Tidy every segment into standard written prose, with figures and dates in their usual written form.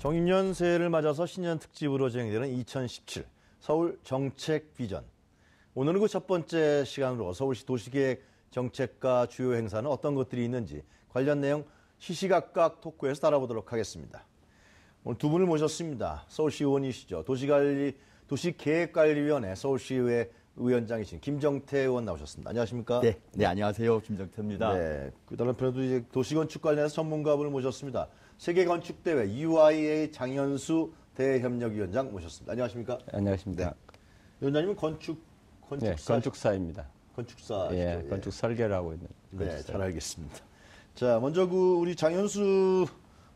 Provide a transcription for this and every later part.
송년 새해를 맞아서 신년 특집으로 진행되는 2017 서울 정책 비전. 오늘은 그 첫 번째 시간으로 서울시 도시계획 정책과 주요 행사는 어떤 것들이 있는지 관련 내용 시시각각 토크에서 다뤄보도록 하겠습니다. 오늘 두 분을 모셨습니다. 서울시 의원이시죠. 도시계획관리위원회 서울시의회 위원장이신 김정태 의원 나오셨습니다. 안녕하십니까? 네, 안녕하세요. 김정태입니다. 네, 그다음 편에도 이제 도시건축 관련해서 전문가분을 모셨습니다. 세계건축대회 UIA 장현수 대협력위원장 모셨습니다. 안녕하십니까? 안녕하십니까? 네. 위원장님은 건축사입니다. 건축사. 예, 건축 설계를 하고 있는. 네, 잘 알겠습니다. 자, 먼저 우리 장현수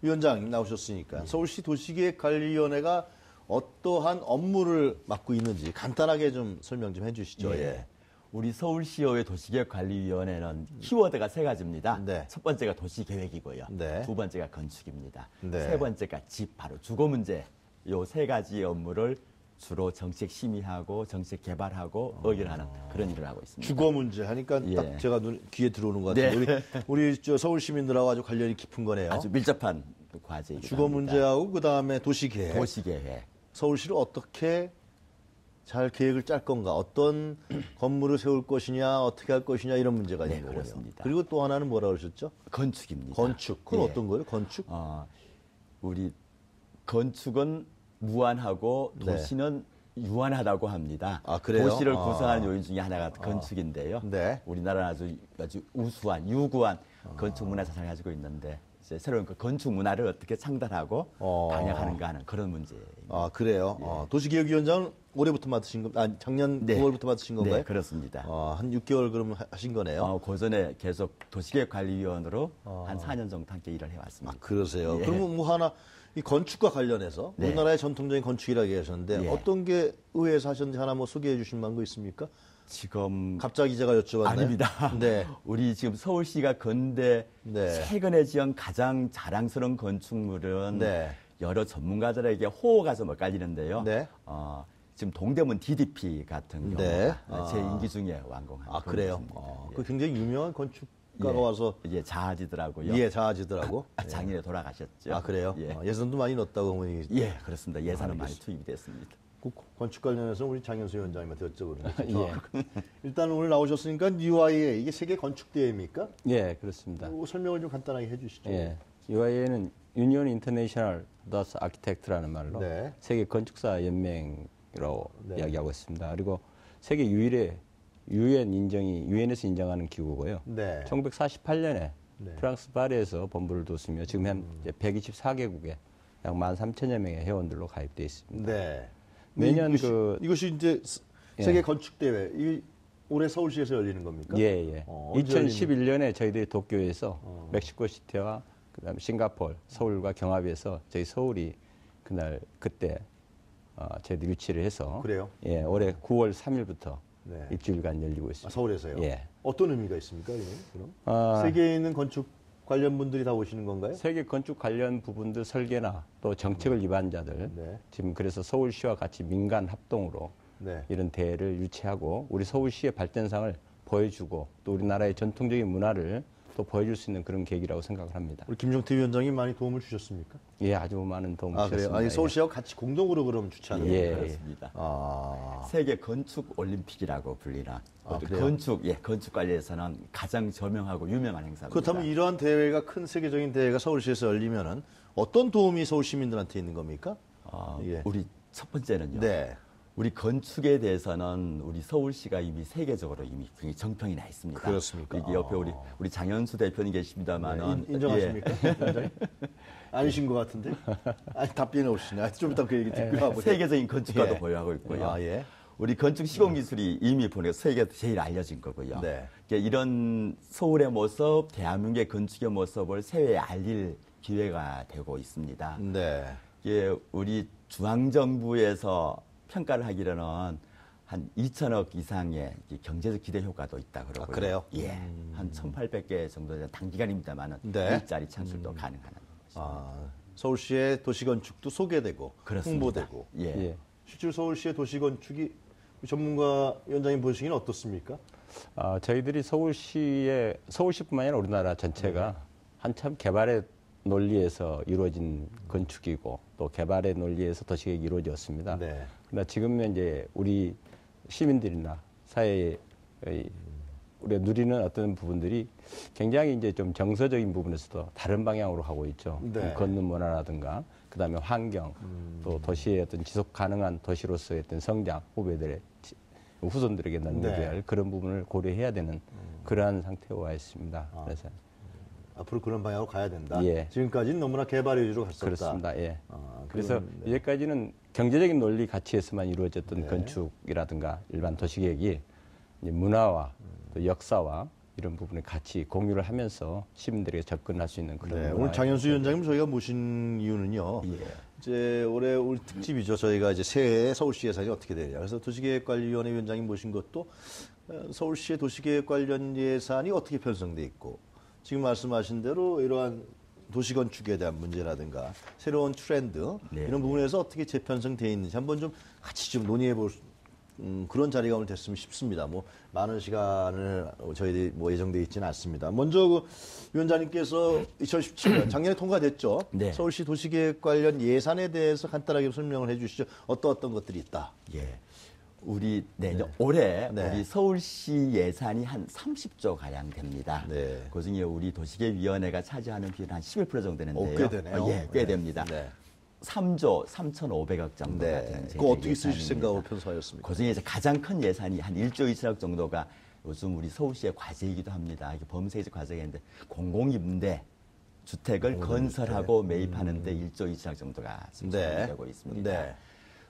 위원장님 나오셨으니까 서울시 도시계획관리위원회가 어떠한 업무를 맡고 있는지 간단하게 좀 설명 좀 해주시죠. 예. 우리 서울시의회 도시계획관리위원회는 키워드가 세 가지입니다. 네. 첫 번째가 도시계획이고요. 네. 두 번째가 건축입니다. 네. 세 번째가 집, 바로 주거 문제. 요 세 가지 업무를 주로 정책 심의하고 정책 개발하고 의결하는 그런 일을 하고 있습니다. 주거 문제 하니까 딱 제가 귀에 들어오는 것 같아요. 네. 우리 서울 시민들하고 아주 관련이 깊은 거네요. 아주 밀접한 과제이기도 주거 합니다. 문제하고 그다음에 도시계획. 도시계획. 서울시를 어떻게 잘 계획을 짤 건가, 어떤 건물을 세울 것이냐, 어떻게 할 것이냐 이런 문제가 있는 거고요. 그렇습니다. 그리고 또 하나는 뭐라 그러셨죠? 건축입니다. 건축. 그건 어떤 거예요? 건축? 우리 건축은 무한하고 도시는 유한하다고 합니다. 아, 그래요? 도시를 구성하는 요인 중에 하나가 건축인데요. 네. 우리나라는 아주 우수한, 유구한 건축 문화 자산을 가지고 있는데 이제 새로운 그 건축 문화를 어떻게 창달하고 방향하는가 하는 그런 문제입니다. 아, 그래요? 도시계획위원장은 올해부터 맡으신 작년 9월부터 맡으신 건가요? 네, 그렇습니다. 한 6개월 그러면 하신 거네요? 고전에 계속 도시계획관리위원으로 한 4년 정도 함께 일을 해왔습니다. 아, 그러세요? 예. 그러면 하나, 이 건축과 관련해서 우리나라의 전통적인 건축이라고 하셨는데 어떤 게 의회에서 하셨는지 하나 소개해 주실 만한 거 있습니까? 지금 갑자기 제가 여쭤봤나요? 아닙니다. 네. 우리 지금 서울시가 근대 최근에 지은 가장 자랑스러운 건축물은 여러 전문가들에게 호호가 가서 엇갈리는데요. 네. 지금 동대문 DDP 같은 경우가 제 임기 중에 완공한. 아, 그래요? 그 굉장히 유명한 건축가가 와서 자아지더라고요. 예, 자아지더라고. 작년에 돌아가셨죠. 아, 그래요? 예산도 많이 넣었다고 어머니. 예, 그렇습니다. 예산은 많이 투입이 됐습니다. 건축 관련해서 우리 장현수 위원장님한테 여쭤보는 일단 오늘 나오셨으니까 UIA 이게 세계 건축 대회입니까? 예, 그렇습니다. 설명을 좀 간단하게 해주시죠. 예, UIA는 유니온 인터내셔널 더스 아키텍트라는 말로 세계 건축사 연맹이라고 이야기하고 있습니다. 그리고 세계 유일의 유엔에서 인정하는 기구고요. 1948년에 프랑스 파리에서 본부를 뒀으며 지금 한 124개국에 약 13,000여 명의 회원들로 가입되어 있습니다. 매년 이것이 이제 세계 건축 대회 올해 서울시에서 열리는 겁니까? 예. 2011년에 저희들이 도쿄에서 멕시코 시티와 그다음에 싱가포르, 서울과 경합해서 저희 서울이 그때 저희들이 유치를 해서 그래요? 예, 올해 9월 3일부터 일주일간 열리고 있습니다. 서울에서요? 예. 어떤 의미가 있습니까? 그럼? 세계에 있는 건축 관련 분들이 다 오시는 건가요? 세계 건축 관련 부분들 설계나 또 정책을 위반자들 지금 그래서 서울시와 같이 민간 합동으로 이런 대회를 유치하고 우리 서울시의 발전상을 보여주고 또 우리나라의 전통적인 문화를 또 보여줄 수 있는 그런 계기라고 생각을 합니다. 우리 김정태 위원장이 많이 도움을 주셨습니까? 예, 아주 많은 도움을 주셨습니다. 그래요? 서울시하고 같이 공동으로 그럼 주최하는 거예요? 그렇습니다. 세계 건축 올림픽이라고 불리나 건축 관리에서는 가장 저명하고 유명한 행사입니다. 그렇다면 이러한 대회가 큰 세계적인 대회가 서울시에서 열리면은 어떤 도움이 서울 시민들한테 있는 겁니까? 우리 첫 번째는요. 우리 건축에 대해서는 우리 서울시가 이미 세계적으로 이미 굉장히 정평이 나 있습니다. 그렇습니까? 이게 옆에 우리 장현수 대표님 계십니다만은 인정하십니까? 아니신 것 같은데? 답변이 없으시네. 좀 이따 그 얘기 듣고 가보죠. 세계적인 건축가도 보유하고 있고요. 우리 건축 시공 기술이 이미 보내서 세계에서 제일 알려진 거고요. 이런 서울의 모습, 대한민국의 건축의 모습을 세계에 알릴 기회가 되고 있습니다. 우리 중앙정부에서 평가를 하기로는 한 2천억 이상의 경제적 기대 효과도 있다 그러고요. 그래요? 예, 한 1,800개 정도 단기간입니다만은 일자리 창출도 가능한 것입니다. 서울시의 도시건축도 소개되고 홍보되고. 실제로 서울시의 도시건축이 전문가 위원장님 보시기는 어떻습니까? 저희들이 서울시뿐만 아니라 우리나라 전체가 한참 개발의 논리에서 이루어진 건축이고 또 개발의 논리에서 도시계획이 이루어졌습니다. 네. 그러나 지금은 이제 우리 시민들이나 사회에 우리가 누리는 어떤 부분들이 굉장히 이제 좀 정서적인 부분에서도 다른 방향으로 가고 있죠. 네. 걷는 문화라든가 그다음에 환경 또 도시의 어떤 지속 가능한 도시로서의 어떤 성장 후배들의 후손들에게 넘겨줘야 할 그런 부분을 고려해야 되는 그러한 상태에 와 있습니다. 그래서 앞으로 그런 방향으로 가야 된다. 예. 지금까지는 너무나 개발 위주로 갔었다. 그렇습니다. 예. 그래서 그건, 네. 이제까지는 경제적인 논리 가치에서만 이루어졌던 건축이라든가 일반 도시계획이 이제 문화와 또 역사와 이런 부분을 같이 공유를 하면서 시민들에게 접근할 수 있는 그런 네, 오늘 장현수 위원장님 저희가 모신 이유는요. 예. 이제 올해 우리 특집이죠. 저희가 이제 새해 서울시 예산이 어떻게 되냐. 그래서 도시계획관리위원회 위원장님 모신 것도 서울시의 도시계획 관련 예산이 어떻게 편성돼 있고 지금 말씀하신 대로 이러한 도시건축에 대한 문제라든가 새로운 트렌드 이런 부분에서 어떻게 재편성돼 있는지 한번 좀 같이 좀 논의해 볼 그런 자리가 오늘 됐으면 싶습니다. 뭐 많은 시간을 저희들이 뭐 예정돼 있지는 않습니다. 먼저 그 위원장님께서 2017년 작년에 통과됐죠. 네. 서울시 도시계획 관련 예산에 대해서 간단하게 설명을 해주시죠. 어떤 것들이 있다. 예. 우리 올해 네. 우리 서울시 예산이 한 30조 가량 됩니다. 네. 그중에 우리 도시계획위원회가 차지하는 비율은 한 11% 정도 되는데요. 꽤 되네요. 예, 꽤 됩니다. 네. 3조 3,500억 정도가 되는 그거 어떻게 쓰실 생각으로 편성하셨습니까? 그중에 이제 가장 큰 예산이 한 1조 2천억 정도가 요즘 우리 서울시의 과제이기도 합니다. 이게 범세적 과제인데 공공임대 주택을 건설하고 매입하는데 1조 2천억 정도가 지금 되고 있습니다. 네.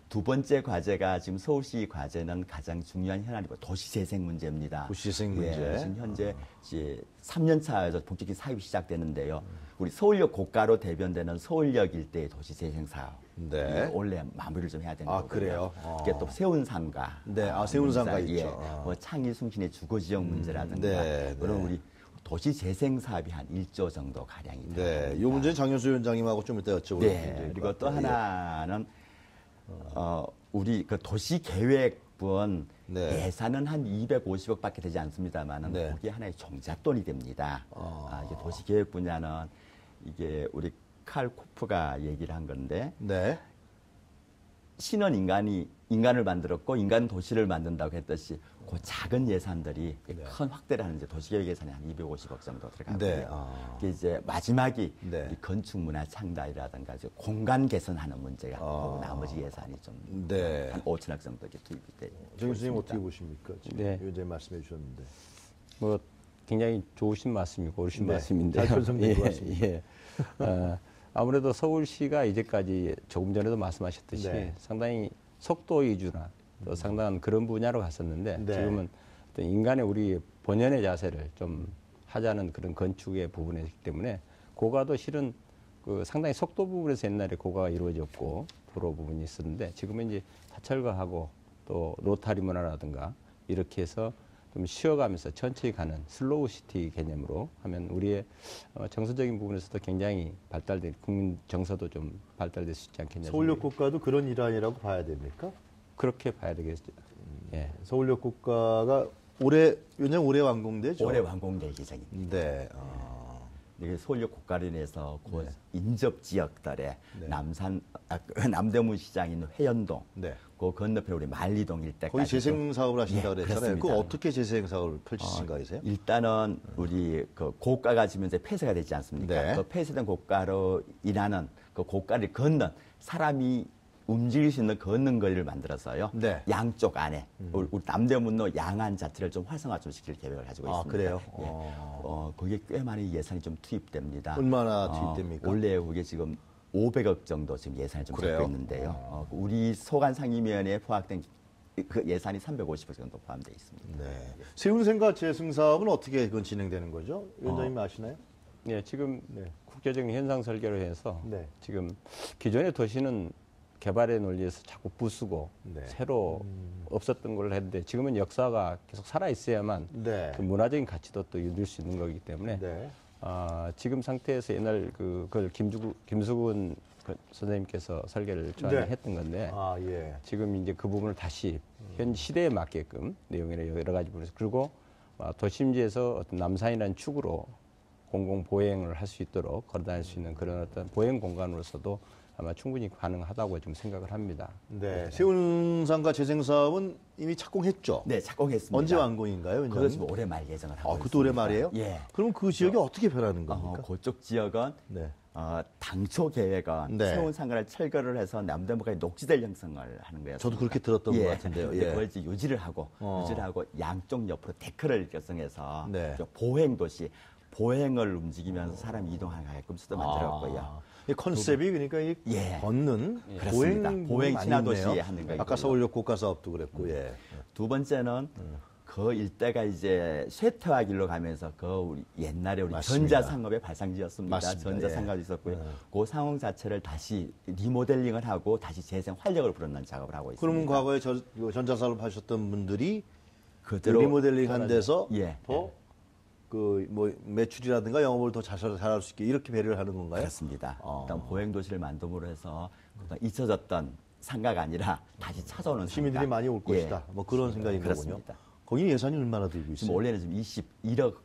두 번째 과제가 지금 서울시 과제는 가장 중요한 현안이고 도시재생 문제입니다. 도시재생 문제. 예, 지금 현재 이제 3년 차에서 본격적인 사업이 시작되는데요. 우리 서울역 고가로 대변되는 서울역 일대의 도시재생 사업. 네. 원래 마무리를 좀 해야 되는 아, 거고요. 그래요? 이게 또 세운상가. 네, 세운상가 문사, 있죠. 뭐 창의 숭신의 주거 지역 문제라든가 네, 그런 우리 도시 재생 사업이 한 1조 정도 가량이 됩니다. 네, 이 문제는 장현수 위원장님하고 좀 이따 여쭤볼 네, 그리고 또 하나는 우리 그 도시 계획분 예산은 한 250억밖에 되지 않습니다만은 그게 하나의 종잣돈이 됩니다. 이게 도시 계획 분야는 이게 우리 칼 코프가 얘기를 한 건데 신은 인간을 만들었고 인간은 도시를 만든다고 했듯이 그 작은 예산들이 큰 확대를 하는 이제 도시계획 예산이 한 250억 정도 들어가고요. 이게 이제 마지막이 우리 건축 문화 창달이라든가 이제 공간 개선하는 문제가 나머지 예산이 좀 한 5천억 정도 이렇게 투입이 되고 정 교수님 어떻게 보십니까? 지금 네. 위원장님 말씀해 주셨는데. 뭐 굉장히 좋으신 말씀이고 옳으신 말씀인데요. 잘 편성된 것 같습니다. 예. 아무래도 서울시가 이제까지 조금 전에도 말씀하셨듯이 상당히 속도 위주나 또 상당한 그런 분야로 갔었는데 지금은 어떤 인간의 우리 본연의 자세를 좀 하자는 그런 건축의 부분이기 때문에 고가도 실은 그 상당히 속도 부분에서 옛날에 고가가 이루어졌고 도로 부분이 있었는데 지금은 이제 사철거하고 또 로타리 문화라든가 이렇게 해서 좀 쉬어가면서 천천히 가는 슬로우 시티 개념으로 하면 우리의 정서적인 부분에서도 굉장히 발달된 국민 정서도 좀 발달될 수 있지 않겠냐. 서울역 국가도 그런 일환이라고 봐야 됩니까? 그렇게 봐야 되겠죠. 예. 서울역 국가가 올해 완공되죠? 올해 완공될 예정입니다. 네. 이게 서울역 국가로 인해서 그 인접 지역들에 남대문 시장 있는 회연동, 그 건너편 우리 만리동 일대까지 거기 재생 사업을 하신다고 그랬잖아요. 그 그렇습니다. 어떻게 재생 사업을 펼칠 생각이세요? 일단은 우리 그 고가가 지금 이제 폐쇄가 되지 않습니까? 그 폐쇄된 고가로 인하는 그 고가를 걷는 사람이 움직일 수 있는 걷는 거리를 만들어서요. 양쪽 안에 우리 남대문로 양안 자체를 좀 활성화 좀 시킬 계획을 가지고 있습니다. 그래요? 거기에 꽤 많은 예산이 좀 투입됩니다. 얼마나 투입됩니까? 원래 그게 지금 500억 정도 지금 예산이 좀 잡고 있는데요. 우리 소관상임위원회에 포함된 그 예산이 350억 정도 포함되어 있습니다. 세운생과 재생 사업은 어떻게 그건 진행되는 거죠? 위원장님 아시나요? 네, 지금 국제적인 현상 설계를 해서 지금 기존의 도시는 개발의 논리에서 자꾸 부수고 새로 없었던 걸 했는데 지금은 역사가 계속 살아 있어야만 그 문화적인 가치도 또 유지할 수 있는 거기 때문에 지금 상태에서 옛날 그걸 김수근 선생님께서 설계를 했던 건데 지금 이제 그 부분을 다시 현 시대에 맞게끔 내용이나 여러 가지 부분에서 그리고 도심지에서 어떤 남산이라는 축으로 공공 보행을 할 수 있도록 걸어다닐 수 있는 그런 어떤 보행 공간으로서도 아마 충분히 가능하다고 좀 생각을 합니다. 네, 세운상가 재생 사업은 이미 착공했죠? 네, 착공했습니다. 언제 완공인가요? 그것도 지금 올해 말 예정을 하고 있습니다. 그것도 올해 말이에요? 예. 그럼 그 지역이 어떻게 변하는 겁니까? 그쪽 지역은 네. 당초 계획은 네. 세운상가를 철거를 해서 남대문까지 녹지대를 형성을 하는 거였습니다. 저도 그렇게 들었던 것 같은데요. 근데 예. 그걸 이제 유지를 하고 양쪽 옆으로 데크를 결성해서 네. 보행 도시, 보행을 움직이면서 사람이 이동하게끔 수도 만들었고요. 이 컨셉이 그러니까 이 걷는 그렇습니다. 보행 친화 도시 있네요. 하는 거예요. 아까 서울역 고가 사업도 그랬고. 예. 두 번째는 그 일대가 이제 쇠퇴화길로 가면서 그 우리 옛날에 우리 맞습니다. 전자상업의 발상지였습니다. 맞습니다. 전자상업이 있었고요. 그 상황 자체를 다시 리모델링을 하고 다시 재생 활력을 불어넣는 작업을 하고 있습니다. 그러면 과거에 전자사업 하셨던 분들이 그대로 리모델링한 데서 예. 더 그 뭐 매출이라든가 영업을 더 잘할 수 있게 이렇게 배려를 하는 건가요? 그렇습니다. 일단 보행 도시를 만듦으로 해서 잊혀졌던 상가가 아니라 다시 찾아오는 시민들이 상가. 많이 올 것이다. 뭐 그런 생각인 그렇습니다. 거군요. 거기 예산이 얼마나 들고 있어요? 지금 올해는 지금 21억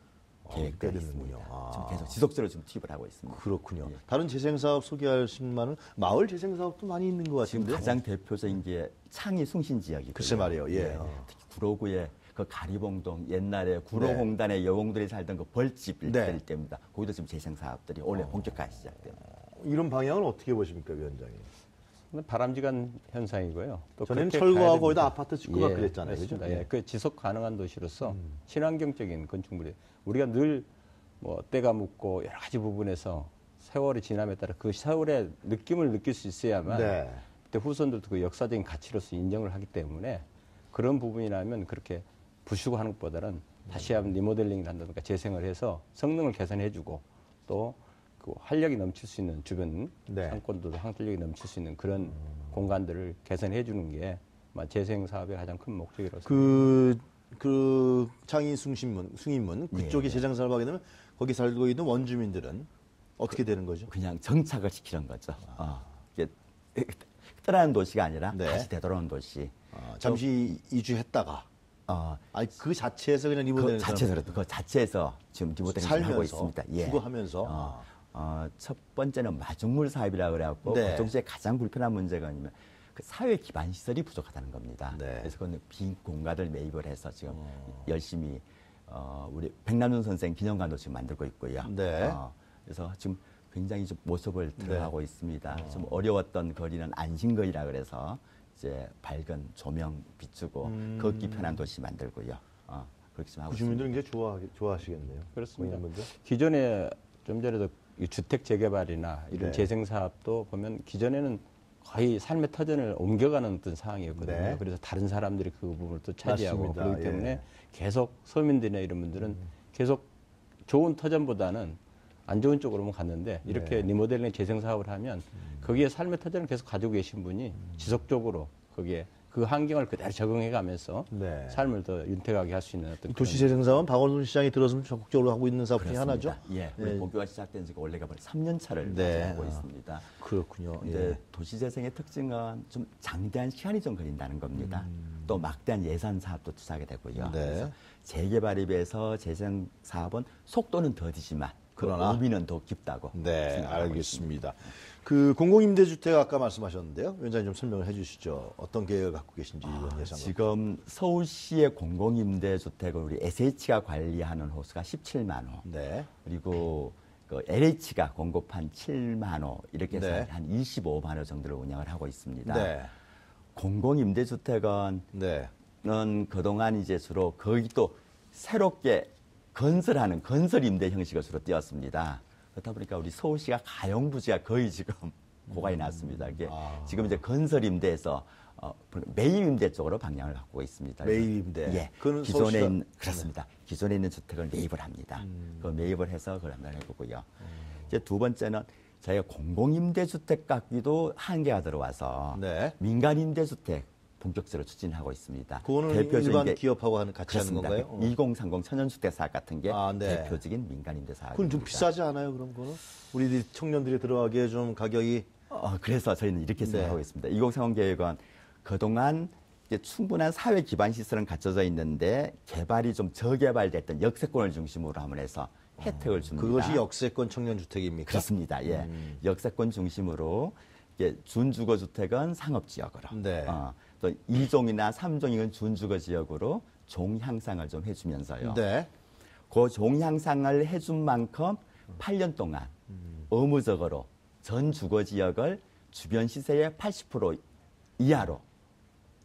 계획되어 꽤 있습니다. 되는군요. 지금 계속 지속적으로 지금 투입을 하고 있습니다. 그렇군요. 다른 재생사업 소개하실 만한 마을 재생사업도 많이 있는 것 지금 같은데. 가장 대표적인 게 창의 숭신 지역이고요. 글쎄 말이에요. 예. 특히 구로구의 그 가리봉동 옛날에 구로공단의 여공들이 살던 그 벌집 일대일 때입니다. 거기도 지금 재생 사업들이 올해 본격화가 시작됩니다. 이런 방향은 어떻게 보십니까, 위원장님? 바람직한 현상이고요. 또 전에는 그렇게 철거하고 가야 거기다 됩니다. 아파트 짓고 막 그랬잖아요. 그렇습니다. 그죠? 예, 그 지속 가능한 도시로서 친환경적인 건축물이 우리가 늘 뭐 때가 묻고 여러 가지 부분에서 세월이 지남에 따라 그 세월의 느낌을 느낄 수 있어야만 그때 후손들도 그 역사적인 가치로서 인정을 하기 때문에 그런 부분이라면 그렇게 부수고 하는 것보다는 다시 한번 리모델링을 한다든가 재생을 해서 성능을 개선해주고 또 그 활력이 넘칠 수 있는 주변 상권도 활력이 넘칠 수 있는 그런 공간들을 개선해주는 게 재생 사업의 가장 큰 목적이라고 생각합니다. 그 창의 승인문 그쪽에 재생 사업을 하게 되면 거기 살고 있는 원주민들은 어떻게 되는 거죠? 그냥 정착을 시키는 거죠. 이게 떠나는 도시가 아니라 다시 되돌아오는 도시. 잠시 이주했다가 그 자체에서 그냥 리모델링 그 자체에서 지금 리모델링을 하고 있습니다. 주거하면서 첫 번째는 마중물 사업이라고 그래갖고 그 도시의 가장 불편한 문제가 아니면 그 사회 기반 시설이 부족하다는 겁니다. 그래서 그건 빈 공간을 매입을 해서 지금 열심히 우리 백남준 선생 기념관도 지금 만들고 있고요. 그래서 지금 굉장히 좀 모습을 드러나고 있습니다. 좀 어려웠던 거리는 안심거리라 그래서 이제 밝은 조명 비추고 걷기 편한 도시 만들고요. 그렇게 좀 하고 있습니다. 주민들은 굉장히 좋아하시겠네요. 그렇습니다. 기존에 좀 전에도 이 주택 재개발이나 이런 재생 사업도 보면 기존에는 거의 삶의 터전을 옮겨가는 어떤 상황이었거든요. 그래서 다른 사람들이 그 부분을 또 차지하고 그렇기 때문에 계속 서민들이나 이런 분들은 계속 좋은 터전보다는 안 좋은 쪽으로만 갔는데 이렇게 리모델링 재생 사업을 하면 거기에 삶의 터전을 계속 가지고 계신 분이 지속적으로 거기에 그 환경을 그대로 적응해 가면서 삶을 더 윤택하게 할 수 있는 어떤 도시 재생 사업은 박원순 시장이 들어서면 적극적으로 하고 있는 사업 중에 하나죠. 우리 본교가 시작된 지가 올해가 벌써 3년 차를 하고 있습니다. 그렇군요. 근데 도시 재생의 특징은 좀 장대한 시간이 좀 걸린다는 겁니다. 또 막대한 예산 사업도 투자하게 되고요. 그래서 재개발에 비해서 재생 사업은 속도는 더디지만 그러나 의미는 더 깊다고. 알겠습니다. 그 공공임대주택 아까 말씀하셨는데요. 위원장님 좀 설명을 해주시죠. 어떤 계획을 갖고 계신지 이번 예상. 지금 서울시의 공공임대주택을 우리 SH가 관리하는 호수가 17만 호. 그리고 그 LH가 공급한 7만 호 이렇게 해서 한 25만 호 정도를 운영을 하고 있습니다. 공공임대주택은 그동안 이제 주로 거기 또 새롭게 건설하는 건설 임대 형식을 주로 띄었습니다. 그렇다 보니까 우리 서울시가 가용부지가 거의 지금 고갈이 났습니다. 이게 지금 이제 건설 임대에서 매입 임대 쪽으로 방향을 갖고 있습니다. 매입 임대. 기존에 있는 그렇습니다. 기존에 있는 주택을 매입을 합니다. 그 매입을 해서 그걸 한번 해보고요. 이제 두 번째는 저희가 공공임대주택 갖기도 한계가 들어와서 민간임대주택 본격적으로 추진하고 있습니다. 그거는 일반 기업하고 같이 하는 건가요? 2030 천연주택 사업 같은 게 대표적인 민간임대 사업입니다. 그건 좀 비싸지 않아요? 그럼 그거는? 우리 청년들이 들어가기에 좀 가격이 그래서 저희는 이렇게 생각하고 있습니다. 2030 계획은 그동안 이제 충분한 사회 기반 시설은 갖춰져 있는데 개발이 좀 저개발됐던 역세권을 중심으로 함을 해서 혜택을 줍니다. 그것이 역세권 청년주택입니까? 그렇습니다. 예. 역세권 중심으로 준주거주택은 상업지역으로, 네. 또 2종이나 3종이건 준주거지역으로 종 향상을 좀 해주면서요. 네. 그 종 향상을 해준 만큼 8년 동안 의무적으로 전 주거지역을 주변 시세의 80% 이하로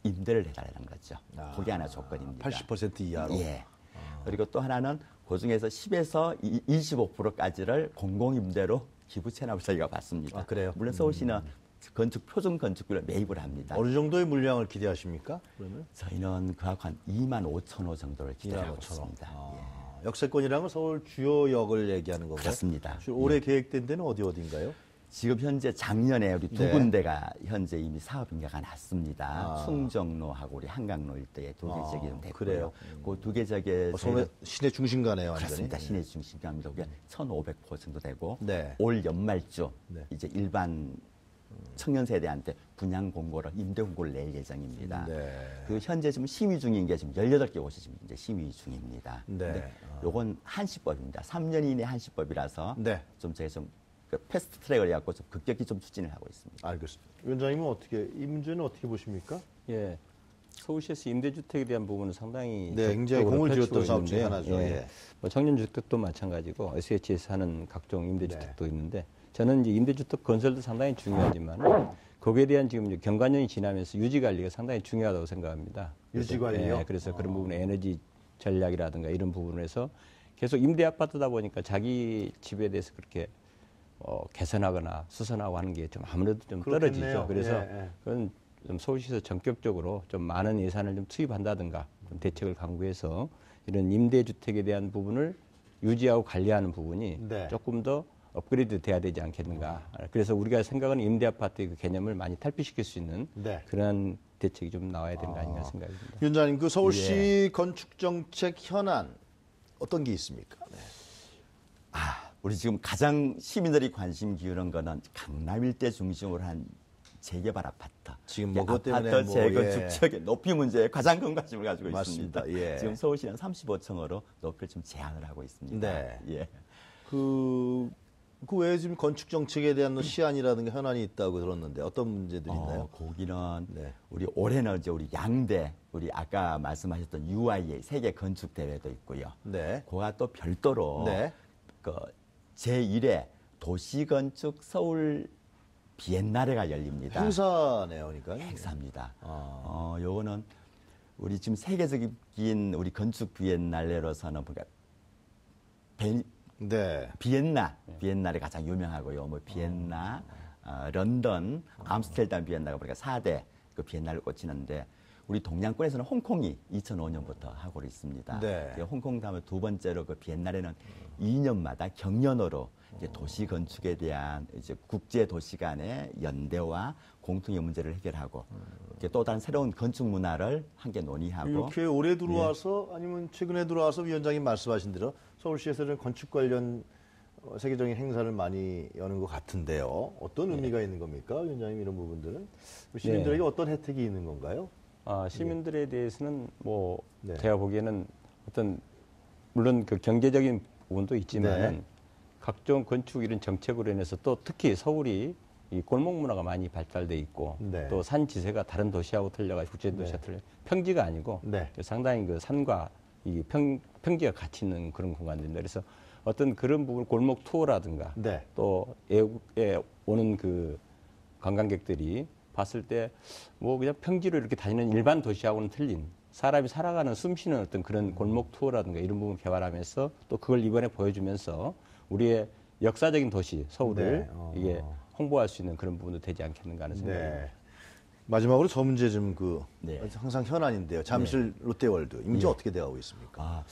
임대를 해달라는 거죠. 그게 하나 조건입니다. 80% 이하로. 예. 그리고 또 하나는 그 중에서 10에서 25%까지를 공공임대로 기부 체납을 저희가 받습니다. 그래요? 물론 서울시는 표준 건축비를 매입을 합니다. 어느 정도의 물량을 기대하십니까? 그러면? 저희는 그하고 한 2만 5천 호 정도를 기대하고 25,000호. 있습니다. 예. 역세권이라는 건 서울 주요역을 얘기하는 건가요? 그렇습니다. 올해 계획된 데는 어디인가요? 지금 현재 작년에 우리 두 네. 군데가 현재 이미 사업 인가가 났습니다. 충정로하고 우리 한강로 일대에 두 개 지역이 좀 됐고요. 그래요? 그 두 개 지역에 서울의 시내 중심가네요, 완전히. 그렇습니다. 시내 중심가입니다. 그게 1,500호 정도 되고 네. 올 연말쯤 네. 이제 일반 청년 세대한테 분양 공고를 임대 공고를 낼 예정입니다. 네. 그 현재 지금 심의 중인 게 지금 18개 곳이 지금 이제 심의 중입니다. 네. 근데 요건 한시법입니다. 3년 이내 한시법이라서 네. 좀 제가 좀 패스트 트랙을 해갖고 좀 급격히 좀 추진을 하고 있습니다. 알겠습니다. 위원장님은 어떻게, 이 문제는 어떻게 보십니까? 예. 서울시에서 임대주택에 대한 부분은 상당히 네, 굉장히 적극적으로 공을 펼치고 들였던 사업 중에 있는데요. 하나죠. 예. 예. 뭐 청년주택도 마찬가지고 SH에서 하는 각종 네. 임대주택도 있는데 저는 이제 임대주택 건설도 상당히 중요하지만 거기에 대한 지금 이제 경관년이 지나면서 유지 관리가 상당히 중요하다고 생각합니다. 유지 관리요? 예, 그래서 그런 부분에 에너지 전략이라든가 이런 부분에서 계속 임대 아파트다 보니까 자기 집에 대해서 그렇게 개선하거나 수선하고 하는 게 좀 아무래도 좀 그렇겠네요. 떨어지죠. 그래서 예. 그건 좀 서울시에서 전격적으로 좀 많은 예산을 좀 투입한다든가 좀 대책을 강구해서 이런 임대주택에 대한 부분을 유지하고 관리하는 부분이 네. 조금 더 업그레이드 돼야 되지 않겠는가. 그래서 우리가 생각하는 임대 아파트의 그 개념을 많이 탈피시킬 수 있는 네. 그런 대책이 좀 나와야 되는 거 아닌가 생각입니다. 위원장님, 그 서울시 건축정책 현안 어떤 게 있습니까? 네. 우리 지금 가장 시민들이 관심 기울인 거는 강남 일대 중심으로 한 재개발 아파트. 지금 뭐 그것 때문에 아파트 뭐, 재건축 예. 지역의 높이 문제에 가장 큰 관심을 가지고 맞습니다. 있습니다. 예. 지금 서울시는 35층으로 높이를 좀 제한을 하고 있습니다. 네. 예. 그 외에 지금 건축 정책에 대한 시안이라든가 현안이 있다고 들었는데 어떤 문제들이 있나요? 거기는 네. 우리 올해는 이제 우리 양대, 우리 아까 말씀하셨던 UIA 세계 건축 대회도 있고요. 네. 그와 또 별도로 네. 그 제1회 도시건축 서울 비엔나레가 열립니다. 행사네요, 그러니까. 행사입니다. 요거는 우리 지금 세계적인 우리 건축 비엔날레로서는 보니까 네. 비엔나레 가장 유명하고요. 뭐 비엔나, 런던, 암스테르담 비엔나가 보니까 4대 그 비엔나를 꽂히는데 우리 동양권에서는 홍콩이 2005년부터 하고 있습니다. 네. 홍콩 다음에 두 번째로 그 비엔나레는 2년마다 경연으로 이제 도시 건축에 대한 이제 국제 도시 간의 연대와 공통의 문제를 해결하고 또 다른 새로운 건축 문화를 함께 논의하고 이렇게 올해 들어와서 아니면 최근에 들어와서 위원장님 말씀하신 대로 서울시에서는 건축 관련 세계적인 행사를 많이 여는 것 같은데요. 어떤 의미가 있는 겁니까, 위원장님, 이런 부분들은? 시민들에게 어떤 혜택이 있는 건가요? 시민들에 대해서는 뭐 네. 제가 보기에는 어떤 물론 그 경제적인 부분도 있지만 네. 각종 건축 이런 정책으로 인해서 또 특히 서울이 이 골목 문화가 많이 발달돼 있고 네. 또 산 지세가 다른 도시하고 틀려가지고 국제 도시와 틀려 평지가 아니고 네. 상당히 그 산과 이 평지가 같이 있는 그런 공간들입니다. 그래서 어떤 그런 부분 골목 투어라든가 네. 또 외국에 오는 그 관광객들이 봤을 때 뭐 그냥 평지로 이렇게 다니는 일반 도시하고는 틀린 사람이 살아가는 숨쉬는 어떤 그런 골목 투어라든가 이런 부분 개발하면서 또 그걸 이번에 보여주면서 우리의 역사적인 도시 서울을 네. 이게 홍보할 수 있는 그런 부분도 되지 않겠는가 하는 생각입니다. 네. 마지막으로 저 문제 좀 네. 항상 현안인데요. 잠실 롯데월드 이 문제 어떻게 되어가고 있습니까?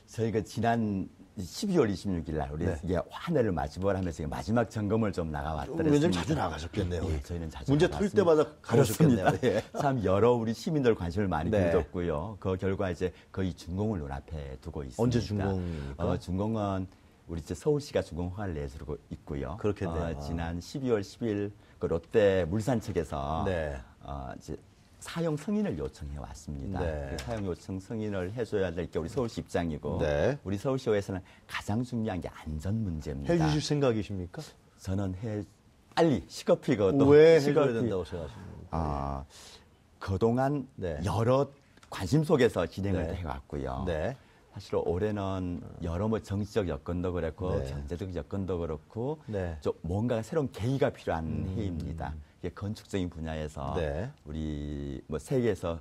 저희가 지난 12월 26일 날 우리 이게 한 해를 마지막을 하면서 마지막 점검을 좀 나가왔더랬습니다. 위원장님 자주 나가셨겠네요. 예, 저희는 자주 문제 나갔습니다. 터질 때마다 가보셨겠네요. 그렇습니다. 참 여러 우리 시민들 관심을 많이 네. 가졌고요. 그 결과 이제 거의 준공을 눈앞에 두고 있습니다. 언제 준공입니까? 준공은 우리 이제 서울시가 준공 허가를 내주고 있고요. 그렇겠네요. 지난 12월 10일 그 롯데 물산 측에서 네. 이제 사용 승인을 요청해 왔습니다. 네. 그 사용 요청 승인을 해줘야 될 게 우리 서울시 입장이고 네. 우리 서울시에서는 가장 중요한 게 안전 문제입니다. 해주실 생각이십니까? 저는 빨리 시급히 또 왜 해줘야 된다고 생각하십니까? 그동안 네. 여러 관심 속에서 진행을 네. 해왔고요. 네. 사실 올해는 여러 뭐 정치적 여건도 그렇고 네. 경제적 여건도 그렇고 네. 좀 뭔가 새로운 계기가 필요한 해입니다. 이게 건축적인 분야에서 네. 우리 뭐 세계에서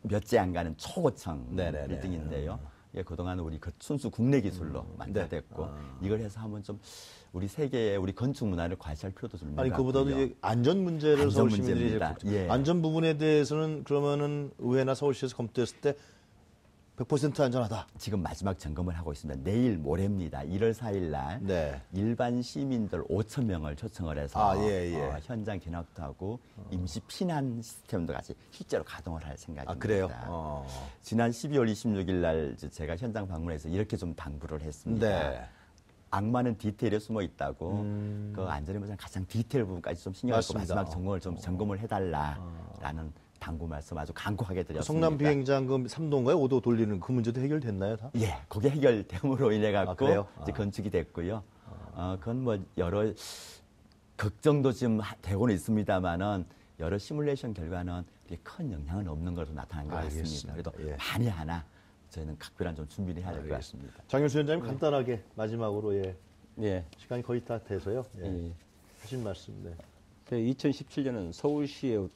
몇째 안 가는 초고층 네네네. 빌딩인데요. 예, 그동안 우리 순수 국내 기술로 만들어졌고 이걸 해서 한번 좀 우리 세계의 우리 건축 문화를 과시할 필요도 좀 있는 아니 것 그보다도 같고요. 이제 안전 문제를 안전 서울 시민들이 문제입니다. 예. 안전 부분에 대해서는 그러면은 의회나 서울시에서 검토했을 때 100% 안전하다. 지금 마지막 점검을 하고 있습니다. 내일 모레입니다. 1월 4일 날 네. 일반 시민들 5천 명을 초청을 해서 예, 예. 현장 견학도 하고 임시 피난 시스템도 같이 실제로 가동을 할 생각입니다. 그래요? 지난 12월 26일 날 제가 현장 방문해서 이렇게 좀 당부를 했습니다. 네. 악마는 디테일에 숨어 있다고 그 안전에 관한 가장 디테일 부분까지 좀 신경을 쓰고 맞습니다. 마지막 점검을 좀 점검을 해달라라는 당부 말씀 아주 간곡하게 드렸습니다. 성남 비행장 그 3도인가요? 5도 돌리는 그 문제도 해결됐나요, 다? 예, 그게 해결됨으로 인해 갖고 그래요? 이제 건축이 됐고요. 그건 뭐 여러 걱정도 지금 되고는 있습니다만은 여러 시뮬레이션 결과는 그렇게 큰 영향은 없는 것으로 나타난 것 같습니다. 그래도 예. 만에 하나 저희는 각별한 좀 준비를 해야 될 것 같습니다. 장현수 위원장님 간단하게 마지막으로 예. 시간이 거의 다 돼서요. 예. 하신 말씀. 네. 2017년은 서울시의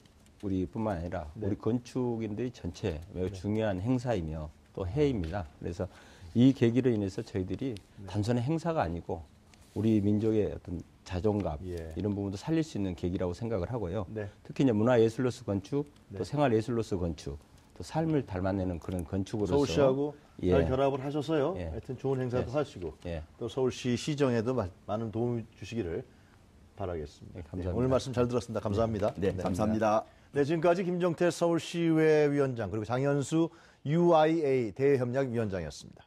우리뿐만 아니라 네. 우리 건축인들이 전체 매우 중요한 행사이며 또 해입니다. 그래서 이 계기로 인해서 저희들이 단순한 행사가 아니고 우리 민족의 어떤 자존감 예. 이런 부분도 살릴 수 있는 계기라고 생각을 하고요. 네. 특히 이제 문화예술로서 건축, 또 생활예술로서 건축, 또 삶을 닮아내는 그런 건축으로서 서울시하고 예. 잘 결합을 하셔서요. 예. 하여튼 좋은 행사도 예. 하시고 예. 또 서울시 시정에도 많은 도움 주시기를 바라겠습니다. 네, 감사합니다. 오늘 말씀 잘 들었습니다. 감사합니다. 네, 감사합니다. 네, 지금까지 김정태 서울시의회 위원장 그리고 장현수 UIA 대협력위원장이었습니다.